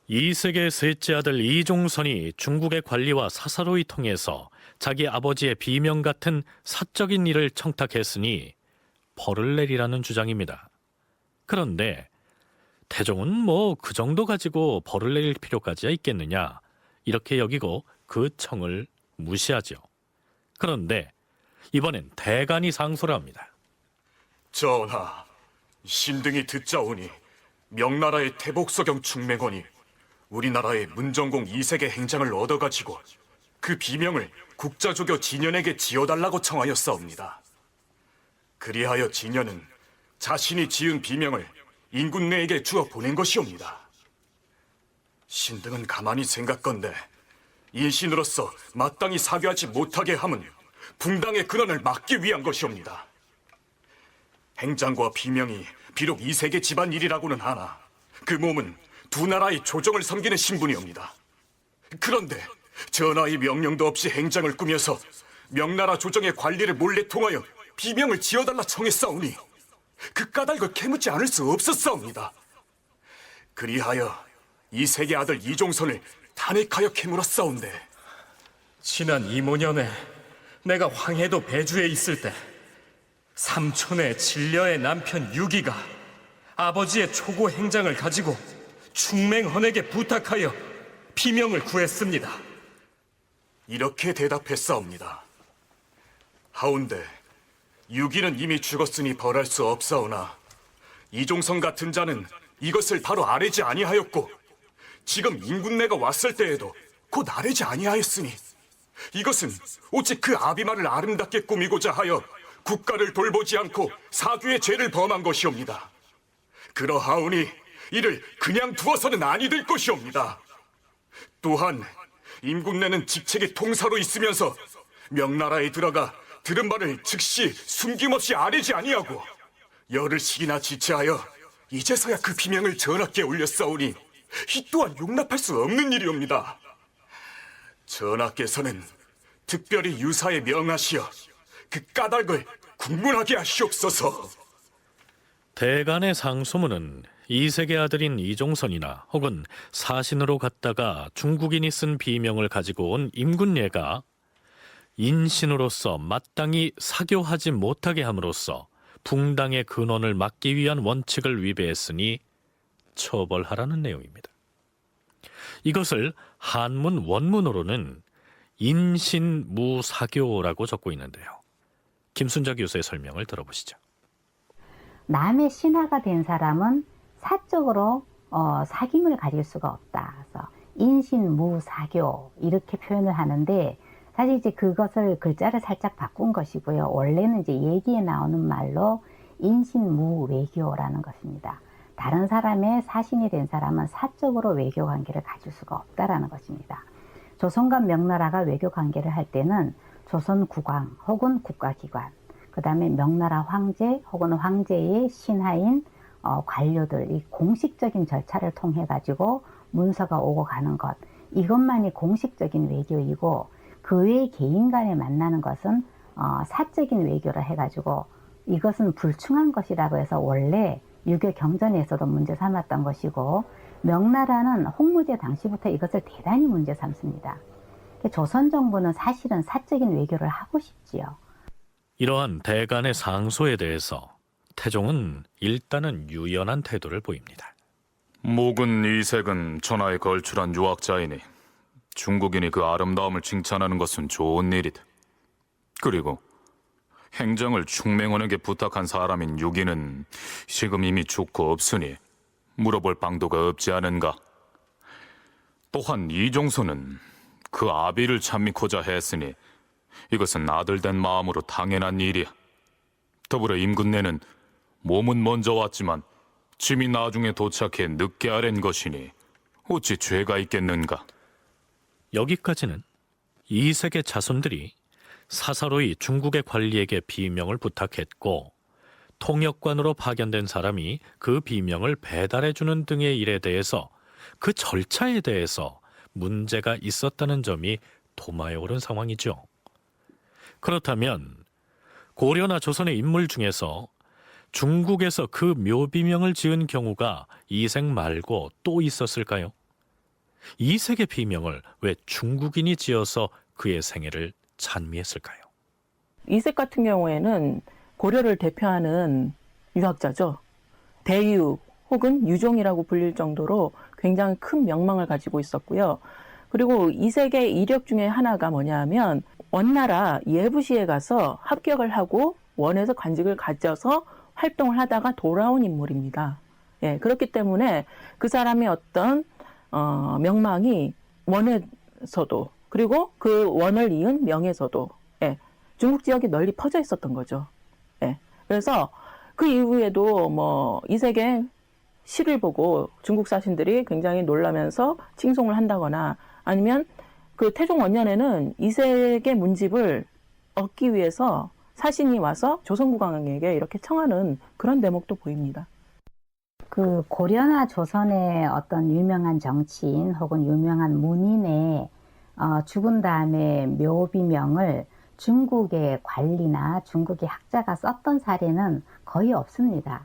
이색의 셋째 아들 이종선이 중국의 관리와 사사로이 통해서 자기 아버지의 비명 같은 사적인 일을 청탁했으니 벌을 내리라는 주장입니다. 그런데 태종은 뭐 그 정도 가지고 벌을 내릴 필요까지야 있겠느냐 이렇게 여기고 그 청을 무시하죠. 그런데 이번엔 대간이 상소를 합니다. 전하, 신등이 듣자오니 명나라의 태복서경 충맹원이 우리나라의 문정공 이색의 행장을 얻어가지고 그 비명을 국자조교 진연에게 지어달라고 청하였사옵니다. 그리하여 진연은 자신이 지은 비명을 인군내에게 주어 보낸 것이옵니다. 신등은 가만히 생각건대 인신으로서 마땅히 사죄하지 못하게 함은 붕당의 근원을 막기 위한 것이옵니다. 행장과 비명이 비록 이색의 집안 일이라고는 하나 그 몸은 두 나라의 조정을 섬기는 신분이옵니다. 그런데 전하의 명령도 없이 행장을 꾸며서 명나라 조정의 관리를 몰래 통하여 비명을 지어달라 청했사오니 그 까닭을 캐묻지 않을 수 없었사옵니다. 그리하여 이색의 아들 이종선을 탄핵하여 캐물었사온데 지난 2모년에 내가 황해도 배주에 있을 때 삼촌의 진려의 남편 유기가 아버지의 초고 행장을 가지고 충맹헌에게 부탁하여 비명을 구했습니다. 이렇게 대답했사옵니다. 하운데 유기는 이미 죽었으니 벌할 수 없사오나 이종선 같은 자는 이것을 바로 아뢰지 아니하였고 지금 인군내가 왔을 때에도 곧 아뢰지 아니하였으니 이것은 오직 그 아비마를 아름답게 꾸미고자 하여 국가를 돌보지 않고 사규의 죄를 범한 것이옵니다. 그러하오니 이를 그냥 두어서는 아니 될 것이옵니다. 또한 임군내는 직책의 통사로 있으면서 명나라에 들어가 들은 바를 즉시 숨김없이 아뢰지 아니하고 열흘씩이나 지체하여 이제서야 그 비명을 전하께 올렸사오니 이 또한 용납할 수 없는 일이옵니다. 전하께서는 특별히 유사에 명하시어 그 까닭을 국문하게 하시옵소서. 대간의 상소문은 이색의 아들인 이종선이나 혹은 사신으로 갔다가 중국인이 쓴 비명을 가지고 온 임군예가 인신으로서 마땅히 사교하지 못하게 함으로써 붕당의 근원을 막기 위한 원칙을 위배했으니 처벌하라는 내용입니다. 이것을 한문 원문으로는 인신무사교라고 적고 있는데요. 김순자 교수의 설명을 들어보시죠. 남의 신하가 된 사람은 사적으로 사귐을 가질 수가 없다. 그래서 인신무사교 이렇게 표현을 하는데 사실 이제 그것을 글자를 살짝 바꾼 것이고요. 원래는 이제 얘기에 나오는 말로 인신무외교라는 것입니다. 다른 사람의 사신이 된 사람은 사적으로 외교 관계를 가질 수가 없다라는 것입니다. 조선과 명나라가 외교 관계를 할 때는 조선 국왕 혹은 국가기관, 그 다음에 명나라 황제 혹은 황제의 신하인 관료들, 이 공식적인 절차를 통해 가지고 문서가 오고 가는 것, 이것만이 공식적인 외교이고 그 외의 개인 간에 만나는 것은 사적인 외교를 해가지고 이것은 불충한 것이라고 해서 원래 유교 경전에서도 문제 삼았던 것이고, 명나라는 홍무제 당시부터 이것을 대단히 문제 삼습니다. 조선 정부는 사실은 사적인 외교를 하고 싶지요. 이러한 대간의 상소에 대해서 태종은 일단은 유연한 태도를 보입니다. 목은 이색은 천하에 걸출한 유학자이니 중국인이 그 아름다움을 칭찬하는 것은 좋은 일이다. 그리고 행정을 충맹원에게 부탁한 사람인 유기는 지금 이미 죽고 없으니 물어볼 방도가 없지 않은가. 또한 이종소는 그 아비를 참미코자 했으니 이것은 아들된 마음으로 당연한 일이야. 더불어 임금내는 몸은 먼저 왔지만 짐이 나중에 도착해 늦게 아랜 것이니 어찌 죄가 있겠는가. 여기까지는 이색의 자손들이 사사로이 중국의 관리에게 비명을 부탁했고 통역관으로 파견된 사람이 그 비명을 배달해주는 등의 일에 대해서, 그 절차에 대해서 문제가 있었다는 점이 도마에 오른 상황이죠. 그렇다면 고려나 조선의 인물 중에서 중국에서 그 묘비명을 지은 경우가 이색 말고 또 있었을까요? 이색의 비명을 왜 중국인이 지어서 그의 생애를 찬미했을까요? 이색 같은 경우에는 고려를 대표하는 유학자죠. 대유 혹은 유종이라고 불릴 정도로 굉장히 큰 명망을 가지고 있었고요. 그리고 이색의 이력 중에 하나가 뭐냐 하면 원나라 예부시에 가서 합격을 하고 원에서 관직을 가져서 활동을 하다가 돌아온 인물입니다. 예, 그렇기 때문에 그 사람의 어떤 명망이 원에서도, 그리고 그 원을 이은 명에서도, 예, 중국 지역에 널리 퍼져 있었던 거죠. 예, 그래서 그 이후에도 뭐 이색의 시를 보고 중국 사신들이 굉장히 놀라면서 칭송을 한다거나, 아니면 그 태종 원년에는 이색의 문집을 얻기 위해서 사신이 와서 조선국왕에게 이렇게 청하는 그런 대목도 보입니다. 그 고려나 조선의 어떤 유명한 정치인 혹은 유명한 문인의 죽은 다음에 묘비명을 중국의 관리나 중국의 학자가 썼던 사례는 거의 없습니다.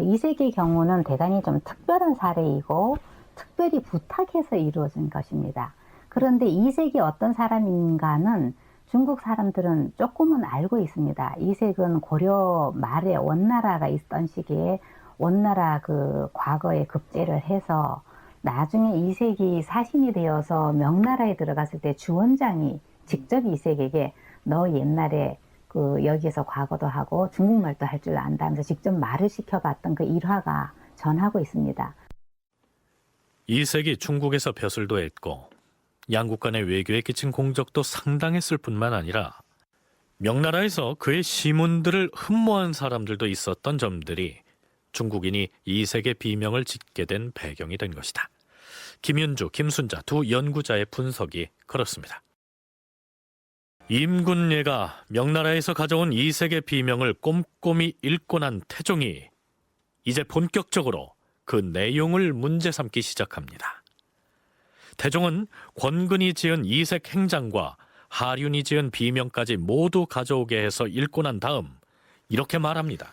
이색의 경우는 대단히 좀 특별한 사례이고 특별히 부탁해서 이루어진 것입니다. 그런데 이색이 어떤 사람인가는 중국 사람들은 조금은 알고 있습니다. 이색은 고려 말에 원나라가 있던 시기에 원나라 그 과거에 급제를 해서 나중에 이색이 사신이 되어서 명나라에 들어갔을 때 주원장이 직접 이색에게 너 옛날에 그 여기에서 과거도 하고 중국말도 할 줄 안다면서 직접 말을 시켜봤던 그 일화가 전하고 있습니다. 이색이 중국에서 벼슬도 했고 양국 간의 외교에 끼친 공적도 상당했을 뿐만 아니라 명나라에서 그의 시문들을 흠모한 사람들도 있었던 점들이 중국인이 이색의 비명을 짓게 된 배경이 된 것이다. 김윤주, 김순자 두 연구자의 분석이 그렇습니다. 임군예가 명나라에서 가져온 이색의 비명을 꼼꼼히 읽고 난 태종이 이제 본격적으로 그 내용을 문제 삼기 시작합니다. 태종은 권근이 지은 이색 행장과 하륜이 지은 비명까지 모두 가져오게 해서 읽고 난 다음 이렇게 말합니다.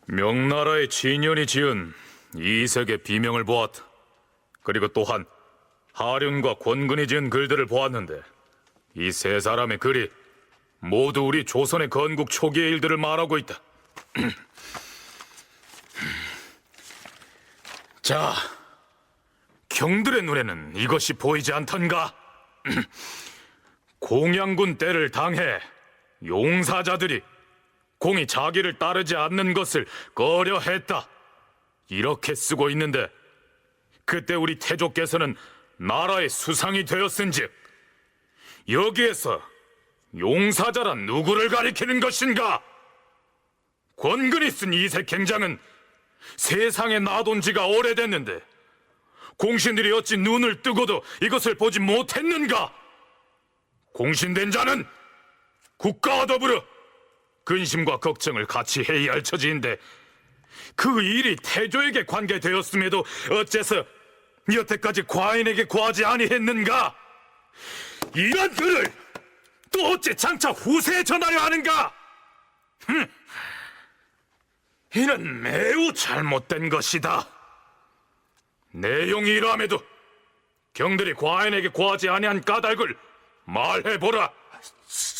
명나라의 진연이 지은 이색의 비명을 보았다. 그리고 또한 하륜과 권근이 지은 글들을 보았는데 이 세 사람의 글이 모두 우리 조선의 건국 초기의 일들을 말하고 있다. 자, 경들의 눈에는 이것이 보이지 않던가? 공양군 때를 당해 용사자들이 공이 자기를 따르지 않는 것을 꺼려했다, 이렇게 쓰고 있는데, 그때 우리 태조께서는 나라의 수상이 되었은즉 여기에서 용사자란 누구를 가리키는 것인가? 권근이 쓴 이색행장은 세상에 놔둔 지가 오래됐는데 공신들이 어찌 눈을 뜨고도 이것을 보지 못했는가? 공신된 자는 국가와 더불어 근심과 걱정을 같이 해야 할 처지인데 그 일이 태조에게 관계되었음에도 어째서 여태까지 과인에게 구하지 아니했는가? 이런 글을 또 어째 장차 후세에 전하려 하는가? 이는 매우 잘못된 것이다. 내용이 이러함에도 경들이 과인에게 구하지 아니한 까닭을 말해보라.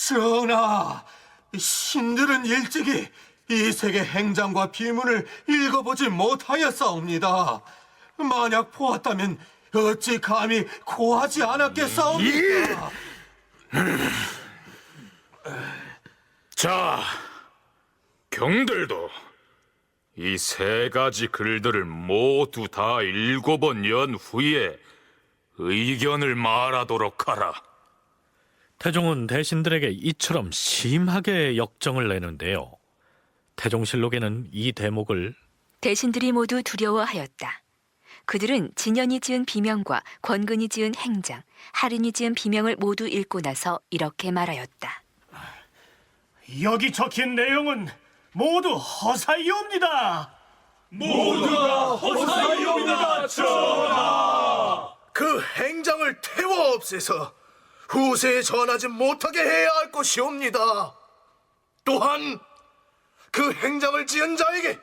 전하, 신들은 일찍이 이색의 행장과 비문을 읽어보지 못하였사옵니다. 만약 보았다면 어찌 감히 고하지 않았겠사옵니까? 자, 경들도 이 세 가지 글들을 모두 다 읽어본 연후에 의견을 말하도록 하라. 태종은 대신들에게 이처럼 심하게 역정을 내는데요. 태종실록에는 이 대목을 대신들이 모두 두려워하였다. 그들은 진연이 지은 비명과 권근이 지은 행장, 할인이 지은 비명을 모두 읽고 나서 이렇게 말하였다. 여기 적힌 내용은 모두 허사이옵니다. 모두가 허사이옵니다, 전하. 그 행장을 태워 없애서 후세에 전하지 못하게 해야 할 것이옵니다. 또한 그 행장을 지은 자에게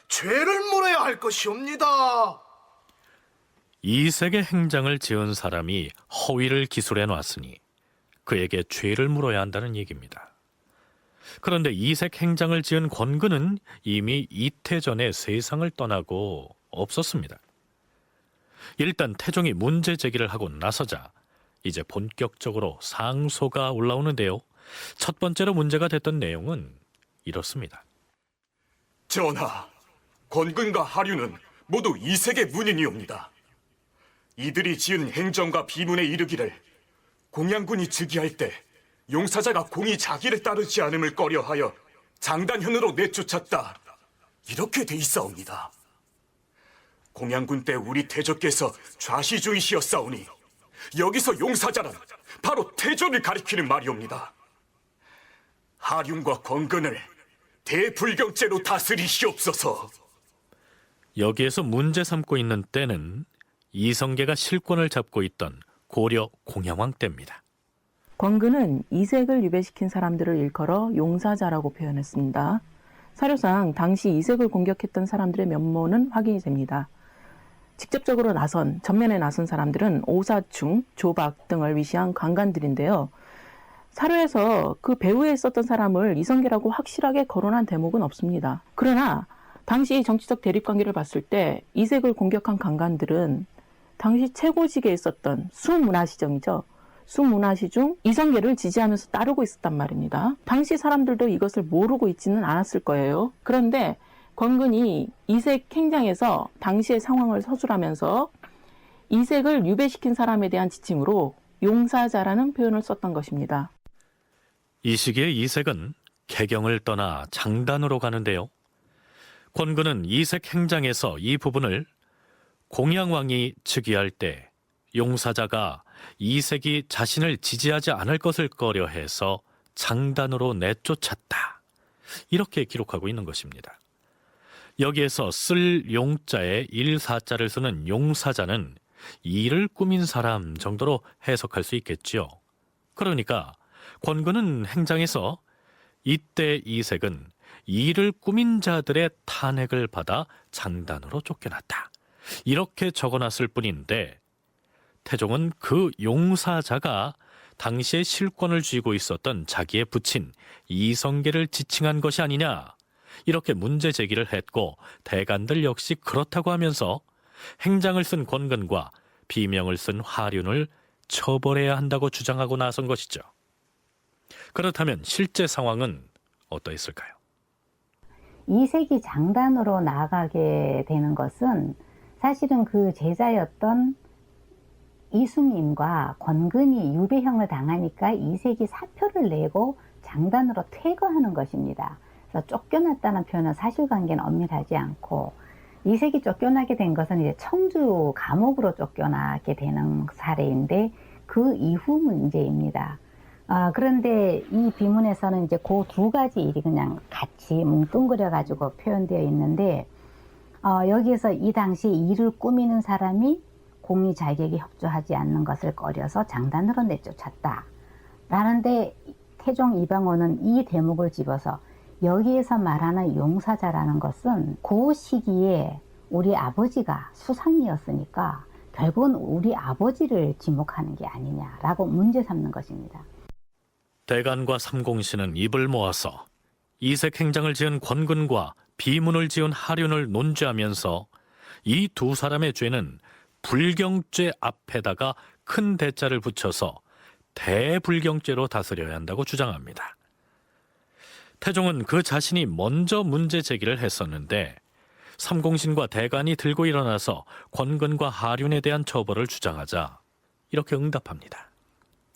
죄를 물어야 할 것이옵니다. 이색의 행장을 지은 사람이 허위를 기술해 놨으니 그에게 죄를 물어야 한다는 얘기입니다. 그런데 이색 행장을 지은 권근은 이미 이태 전에 세상을 떠나고 없었습니다. 일단 태종이 문제 제기를 하고 나서자 이제 본격적으로 상소가 올라오는데요. 첫 번째로 문제가 됐던 내용은 이렇습니다. 전하, 권근과 하류는 모두 이색의 문인이옵니다. 이들이 지은 행정과 비문에 이르기를 공양군이 즉위할 때 용사자가 공이 자기를 따르지 않음을 꺼려하여 장단현으로 내쫓았다, 이렇게 돼 있사옵니다. 공양군 때 우리 태조께서 좌시주의시였사오니 여기서 용사자란 바로 태조를 가리키는 말이옵니다. 하륜과 권근을 대불경죄로 다스리시옵소서. 여기에서 문제 삼고 있는 때는 이성계가 실권을 잡고 있던 고려 공양왕 때입니다. 권근은 이색을 유배시킨 사람들을 일컬어 용사자라고 표현했습니다. 사료상 당시 이색을 공격했던 사람들의 면모는 확인이 됩니다. 직접적으로 전면에 나선 사람들은 오사충, 조박 등을 위시한 관관들인데요. 사료에서 그 배후에 있었던 사람을 이성계라고 확실하게 거론한 대목은 없습니다. 그러나 당시 정치적 대립관계를 봤을 때 이색을 공격한 관관들은 당시 최고직에 있었던 수문화시정이죠. 수문화시 중 이성계를 지지하면서 따르고 있었단 말입니다. 당시 사람들도 이것을 모르고 있지는 않았을 거예요. 그런데 권근이 이색 행장에서 당시의 상황을 서술하면서 이색을 유배시킨 사람에 대한 지칭으로 용사자라는 표현을 썼던 것입니다. 이 시기에 이색은 개경을 떠나 장단으로 가는데요. 권근은 이색 행장에서 이 부분을 공양왕이 즉위할 때 용사자가 이색이 자신을 지지하지 않을 것을 꺼려해서 장단으로 내쫓았다, 이렇게 기록하고 있는 것입니다. 여기에서 쓸 용자에 일사자를 쓰는 용사자는 일을 꾸민 사람 정도로 해석할 수 있겠지요. 그러니까 권근은 행장에서 이때 이색은 일을 꾸민 자들의 탄핵을 받아 장단으로 쫓겨났다, 이렇게 적어놨을 뿐인데 태종은 그 용사자가 당시에 실권을 쥐고 있었던 자기의 부친 이성계를 지칭한 것이 아니냐, 이렇게 문제 제기를 했고 대간들 역시 그렇다고 하면서 행장을 쓴 권근과 비명을 쓴 하륜을 처벌해야 한다고 주장하고 나선 것이죠. 그렇다면 실제 상황은 어떠했을까요? 이색이 장단으로 나아가게 되는 것은 사실은 그 제자였던 이수민과 권근이 유배형을 당하니까 이색이 사표를 내고 장단으로 퇴거하는 것입니다. 그래서 쫓겨났다는 표현은 사실관계는 엄밀하지 않고, 이색이 쫓겨나게 된 것은 이제 청주 감옥으로 쫓겨나게 되는 사례인데 그 이후 문제입니다. 그런데 이 비문에서는 이제 그 두 가지 일이 그냥 같이 뭉뚱그려 가지고 표현되어 있는데, 여기에서 이 당시 일을 꾸미는 사람이 공의 자격에 협조하지 않는 것을 꺼려서 장단으로 내쫓았다 라는데, 태종 이방원은 이 대목을 집어서 여기에서 말하는 용사자라는 것은 그 시기에 우리 아버지가 수상이었으니까 결국은 우리 아버지를 지목하는 게 아니냐라고 문제 삼는 것입니다. 대간과 삼공신은 입을 모아서 이색 행장을 지은 권근과 비문을 지은 하륜을 논죄하면서 이 두 사람의 죄는 불경죄 앞에다가 큰 대자를 붙여서 대불경죄로 다스려야 한다고 주장합니다. 태종은 그 자신이 먼저 문제 제기를 했었는데 삼공신과 대간이 들고 일어나서 권근과 하륜에 대한 처벌을 주장하자 이렇게 응답합니다.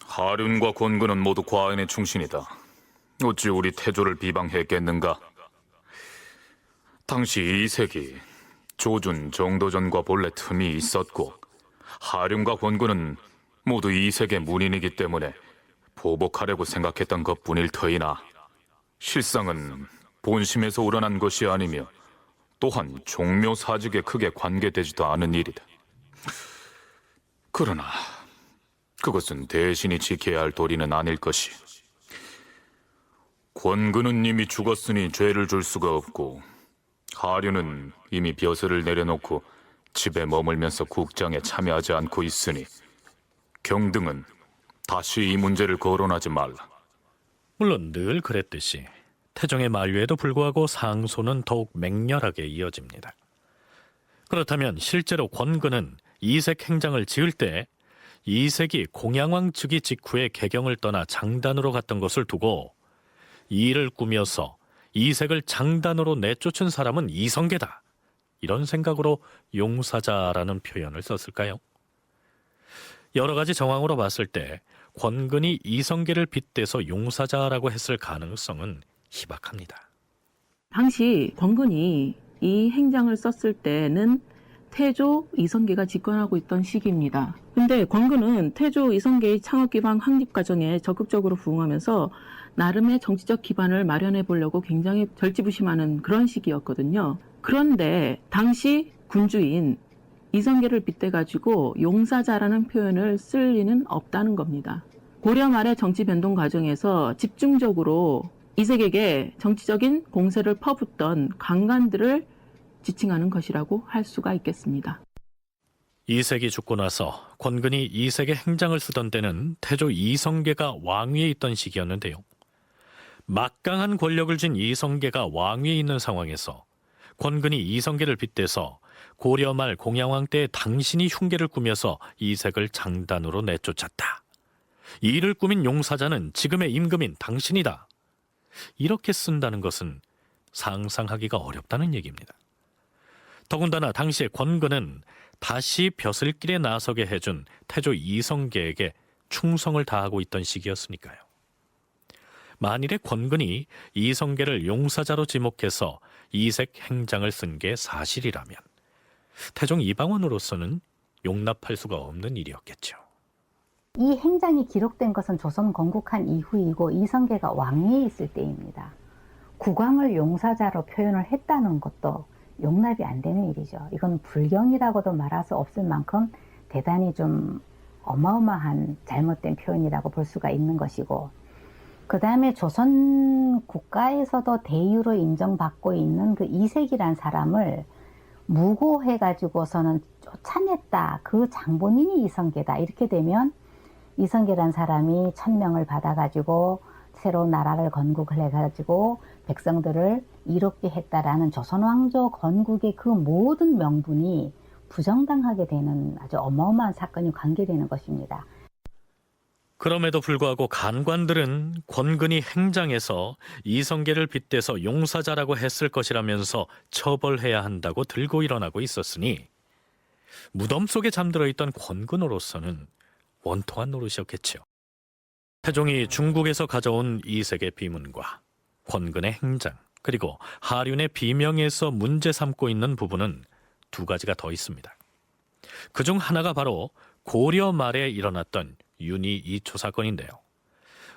하륜과 권근은 모두 과인의 충신이다. 어찌 우리 태조를 비방했겠는가? 당시 이색이 조준, 정도전과 본래 틈이 있었고 하륜과 권근은 모두 이색의 문인이기 때문에 보복하려고 생각했던 것뿐일 터이나 실상은 본심에서 우러난 것이 아니며 또한 종묘사직에 크게 관계되지도 않은 일이다. 그러나 그것은 대신이 지켜야 할 도리는 아닐 것이. 권근은 이미 죽었으니 죄를 줄 수가 없고 하륜은 이미 벼슬을 내려놓고 집에 머물면서 국장에 참여하지 않고 있으니 경등은 다시 이 문제를 거론하지 말라. 물론 늘 그랬듯이 태종의 만류에도 불구하고 상소는 더욱 맹렬하게 이어집니다. 그렇다면 실제로 권근은 이색 행장을 지을 때 이색이 공양왕 즉위 직후에 개경을 떠나 장단으로 갔던 것을 두고 이 일을 꾸며서 이색을 장단으로 내쫓은 사람은 이성계다, 이런 생각으로 용사자라는 표현을 썼을까요? 여러 가지 정황으로 봤을 때 권근이 이성계를 빗대서 용사자라고 했을 가능성은 희박합니다. 당시 권근이 이 행장을 썼을 때는 태조 이성계가 집권하고 있던 시기입니다. 근데 권근은 태조 이성계의 창업기반 확립 과정에 적극적으로 부응하면서 나름의 정치적 기반을 마련해 보려고 굉장히 절지부심하는 그런 시기였거든요. 그런데 당시 군주인 이성계를 빗대가지고 용사자라는 표현을 쓸 리는 없다는 겁니다. 고려 말의 정치 변동 과정에서 집중적으로 이색에게 정치적인 공세를 퍼붓던 강간들을 지칭하는 것이라고 할 수가 있겠습니다. 이색이 죽고 나서 권근이 이색의 행장을 쓰던 때는 태조 이성계가 왕위에 있던 시기였는데요. 막강한 권력을 쥔 이성계가 왕위에 있는 상황에서 권근이 이성계를 빗대서 고려 말 공양왕 때 당신이 흉계를 꾸며서 이색을 장단으로 내쫓았다. 이 일을 꾸민 용사자는 지금의 임금인 당신이다. 이렇게 쓴다는 것은 상상하기가 어렵다는 얘기입니다. 더군다나 당시에 권근은 다시 벼슬길에 나서게 해준 태조 이성계에게 충성을 다하고 있던 시기였으니까요. 만일에 권근이 이성계를 용사자로 지목해서 이색 행장을 쓴 게 사실이라면 태종 이방원으로서는 용납할 수가 없는 일이었겠죠. 이 행장이 기록된 것은 조선 건국한 이후이고 이성계가 왕위에 있을 때입니다. 국왕을 용사자로 표현을 했다는 것도 용납이 안 되는 일이죠. 이건 불경이라고도 말할 수 없을 만큼 대단히 좀 어마어마한 잘못된 표현이라고 볼 수가 있는 것이고, 그 다음에 조선 국가에서도 대유로 인정받고 있는 그 이색이란 사람을 무고해가지고서는 쫓아냈다, 그 장본인이 이성계다, 이렇게 되면 이성계란 사람이 천명을 받아가지고 새로운 나라를 건국을 해가지고 백성들을 이롭게 했다라는 조선 왕조 건국의 그 모든 명분이 부정당하게 되는 아주 어마어마한 사건이 관계되는 것입니다. 그럼에도 불구하고 간관들은 권근이 행장에서 이성계를 빗대서 용사자라고 했을 것이라면서 처벌해야 한다고 들고 일어나고 있었으니 무덤 속에 잠들어 있던 권근으로서는 원통한 노릇이었겠지요. 태종이 중국에서 가져온 이색의 비문과 권근의 행장, 그리고 하륜의 비명에서 문제 삼고 있는 부분은 두 가지가 더 있습니다. 그중 하나가 바로 고려 말에 일어났던 윤희 이초 사건인데요.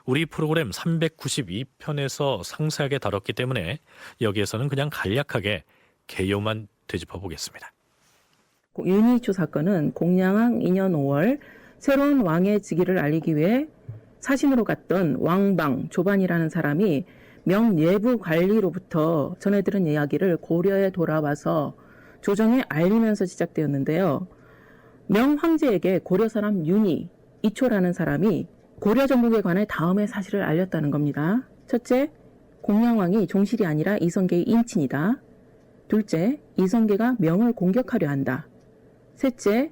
우리 프로그램 392편에서 상세하게 다뤘기 때문에 여기에서는 그냥 간략하게 개요만 되짚어 보겠습니다. 윤희 이초 사건은 공양왕 2년 5월 새로운 왕의 즉위를 알리기 위해 사신으로 갔던 왕방 조반이라는 사람이 명예부 관리로부터 전해들은 이야기를 고려에 돌아와서 조정에 알리면서 시작되었는데요. 명 황제에게 고려 사람 윤희 이초라는 사람이 고려 전국에 관해 다음의 사실을 알렸다는 겁니다. 첫째, 공양왕이 종실이 아니라 이성계의 인친이다. 둘째, 이성계가 명을 공격하려 한다. 셋째,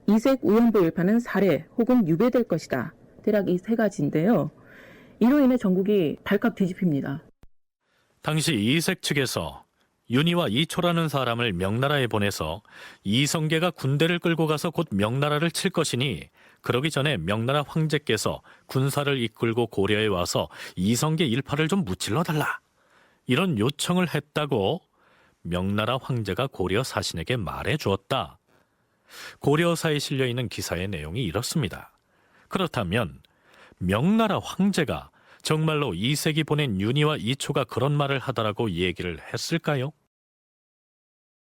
이색 우연부 일파는 살해 혹은 유배될 것이다. 대략 이 세 가지인데요. 이로 인해 전국이 발칵 뒤집힙니다. 당시 이색 측에서 윤희와 이초라는 사람을 명나라에 보내서 이성계가 군대를 끌고 가서 곧 명나라를 칠 것이니 그러기 전에 명나라 황제께서 군사를 이끌고 고려에 와서 이성계 일파를 좀 무찔러달라, 이런 요청을 했다고 명나라 황제가 고려 사신에게 말해주었다. 고려사에 실려있는 기사의 내용이 이렇습니다. 그렇다면 명나라 황제가 정말로 이색이 보낸 윤희와 이초가 그런 말을 하더라고 얘기를 했을까요?